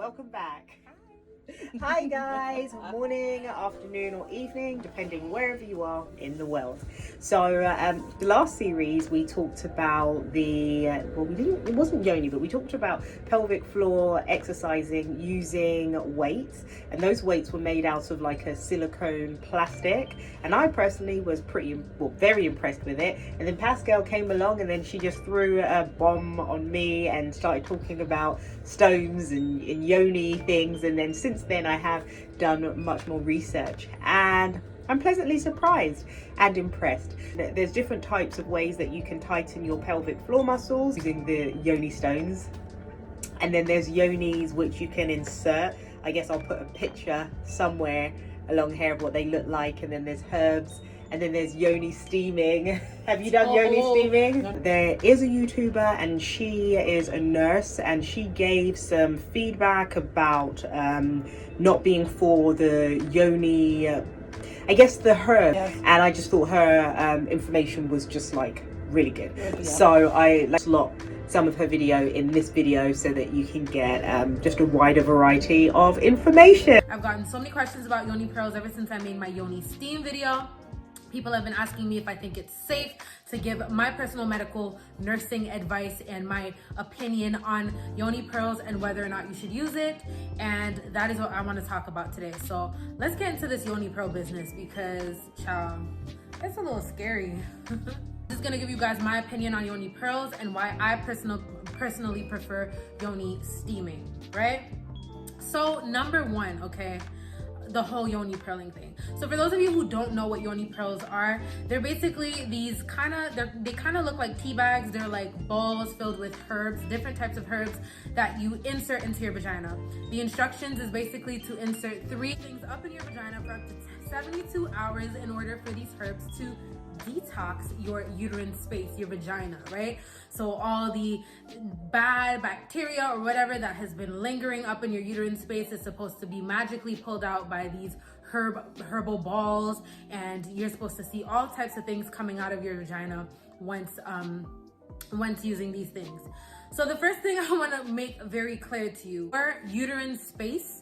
welcome back. Hi guys, morning, afternoon or evening, depending wherever you are in the world. So the last series we talked about it wasn't yoni, but we talked about pelvic floor exercising using weights, and those weights were made out of like a silicone plastic, and I personally was very impressed with it. And then Pascal came along and then she just threw a bomb on me and started talking about stones and yoni things, and then since then I have done much more research and I'm pleasantly surprised and impressed. There's different types of ways that you can tighten your pelvic floor muscles using the yoni stones, and then there's yonis which you can insert. I guess I'll put a picture somewhere along here of what they look like, and then there's herbs, and then there's yoni steaming. Have you done yoni steaming? No. There is a YouTuber and she is a nurse, and she gave some feedback about not being for the yoni, I guess the herb. Yes. And I just thought her information was just like really good. Yeah. So I slot some of her video in this video so that you can get just a wider variety of information. I've gotten so many questions about yoni pearls ever since I made my yoni steam video. People have been asking me if I think it's safe to give my personal medical nursing advice and my opinion on yoni pearls and whether or not you should use it. And that is what I want to talk about today. So let's get into this yoni pearl business because, child, it's a little scary. This is going to give you guys my opinion on yoni pearls and why I personally prefer yoni steaming, right? So number one, okay, the whole yoni pearling thing. So for those of you who don't know what yoni pearls are, they're basically these they kind of look like tea bags. They're like bowls filled with herbs, different types of herbs that you insert into your vagina. The instructions is basically to insert 3 things up in your vagina for up to 72 hours in order for these herbs to detox your uterine space, your vagina, right? So all the bad bacteria or whatever that has been lingering up in your uterine space is supposed to be magically pulled out by these herbal balls, and you're supposed to see all types of things coming out of your vagina once using these things. So the first thing I want to make very clear to you, your uterine space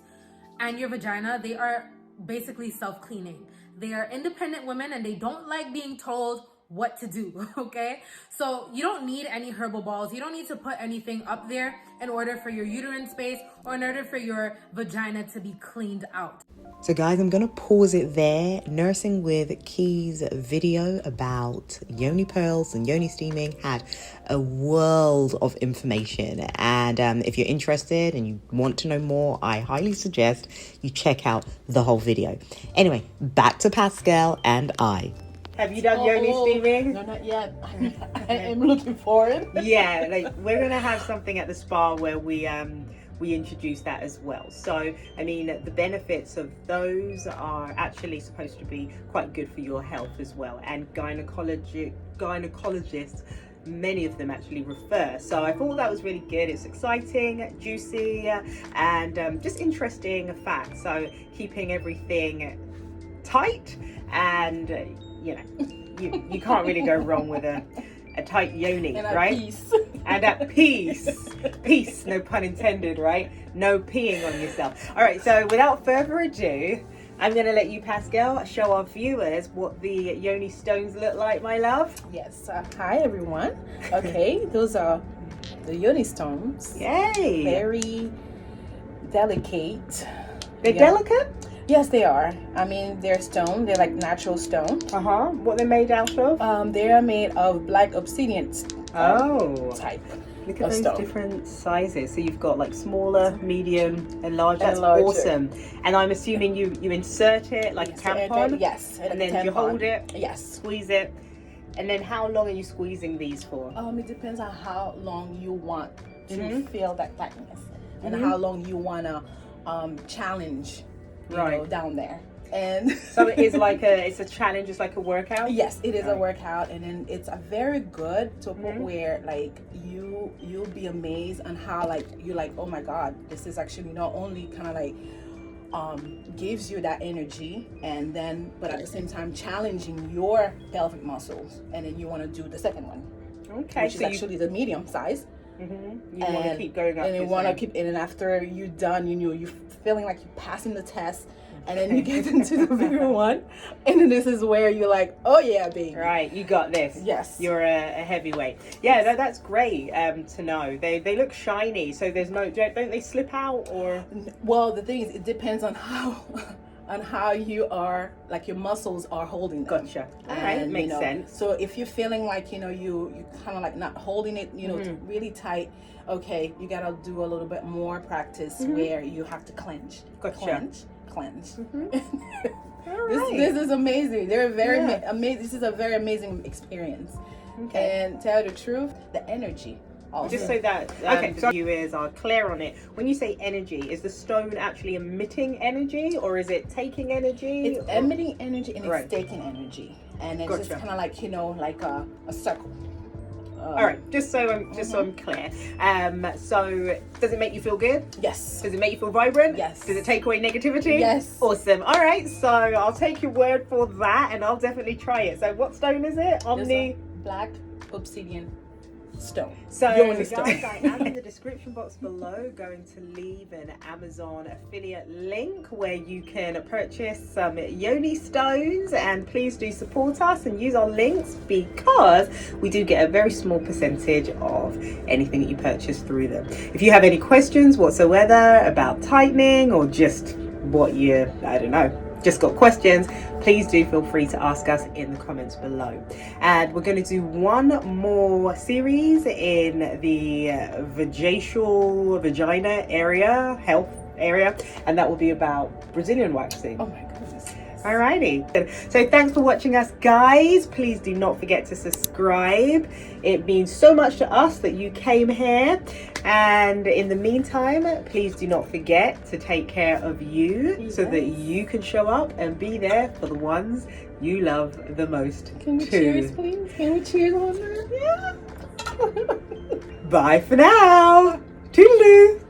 and your vagina, they are basically self-cleaning. They are independent women and they don't like being told what to do, okay? So you don't need any herbal balls. You don't need to put anything up there in order for your uterine space or in order for your vagina to be cleaned out. So guys, I'm going to pause it there. Nursing with Key's video about yoni pearls and yoni steaming had a world of information. And if you're interested and you want to know more, I highly suggest you check out the whole video. Anyway, back to Pascal and I. Have you done yoni steaming? No, not yet. I am looking forward. Yeah, like we're going to have something at the spa where we introduce that as well. So, I mean, the benefits of those are actually supposed to be quite good for your health as well. And gynecologists, many of them actually refer. So I thought that was really good. It's exciting, juicy, and just interesting facts. So keeping everything tight, and you can't really go wrong with a tight yoni, and right? Peace. And at peace, no pun intended, right? No peeing on yourself. All right, so without further ado, I'm going to let you, Pascal, show our viewers what the yoni stones look like, my love. Yes. Hi, everyone. Okay, those are the yoni stones. Yay! Very delicate. They're delicate? Yes, they are. I mean, they're stone. They're like natural stone. What they're made out of? They are made of black obsidian type. Look at those stone. different sizes. So you've got like smaller, medium, and large. That's larger. Awesome. And I'm assuming you insert it like a tampon? Yes. And then you hold it? Yes. Squeeze it. And then how long are you squeezing these for? It depends on how long you want to feel that tightness and how long you want to challenge down there. And so it is like it's a challenge, it's like a workout? Yes, it is a workout, and then it's a very good to a point where like you'll be amazed on how like you're like, oh my god, this is actually not only kind of like gives you that energy, and then but at the same time challenging your pelvic muscles, and then you want to do the second one, okay, which is actually the medium size. You want to keep going up. And you want to keep, and then after you're done, you're feeling like you're passing the test, and then you get into the bigger one, and then this is where you're like, oh yeah, baby. Right, you got this. Yes. You're a heavyweight. Yeah, that's great to know. They look shiny, so there's no, don't they slip out or? Well, the thing is, it depends on how you are, like your muscles are holding them. Gotcha. All right, makes sense. So if you're feeling like, you kind of like not holding it, really tight, okay, you got to do a little bit more practice where you have to clench. Gotcha. Clench. All right. This is amazing. They're very amazing. This is a very amazing experience. Okay. And tell you the truth, the energy. Also. Just so that the viewers are clear on it. When you say energy, is the stone actually emitting energy, or is it taking energy? It's emitting energy and Right. it's taking energy, and it's just Gotcha. kind of like like a circle. All right, just so I'm clear. So does it make you feel good? Yes. Does it make you feel vibrant? Yes. Does it take away negativity? Yes. Awesome. All right, so I'll take your word for that, and I'll definitely try it. So what stone is it? Omni. Black obsidian stone. So Yoni guys, stone. I am in the description box below going to leave an Amazon affiliate link where you can purchase some yoni stones, and please do support us and use our links because we do get a very small percentage of anything that you purchase through them. If you have any questions whatsoever about tightening or just what you, I don't know, just got questions, please do feel free to ask us in the comments below. And we're going to do one more series in the vagina area, health area, and that will be about Brazilian waxing. Oh my goodness. Alrighty. So thanks for watching us, guys. Please do not forget to subscribe. It means so much to us that you came here. And in the meantime, please do not forget to take care of you so that you can show up and be there for the ones you love the most. Can we too. cheers, please? Can we cheers on that? Yeah. Bye for now. Toodaloo.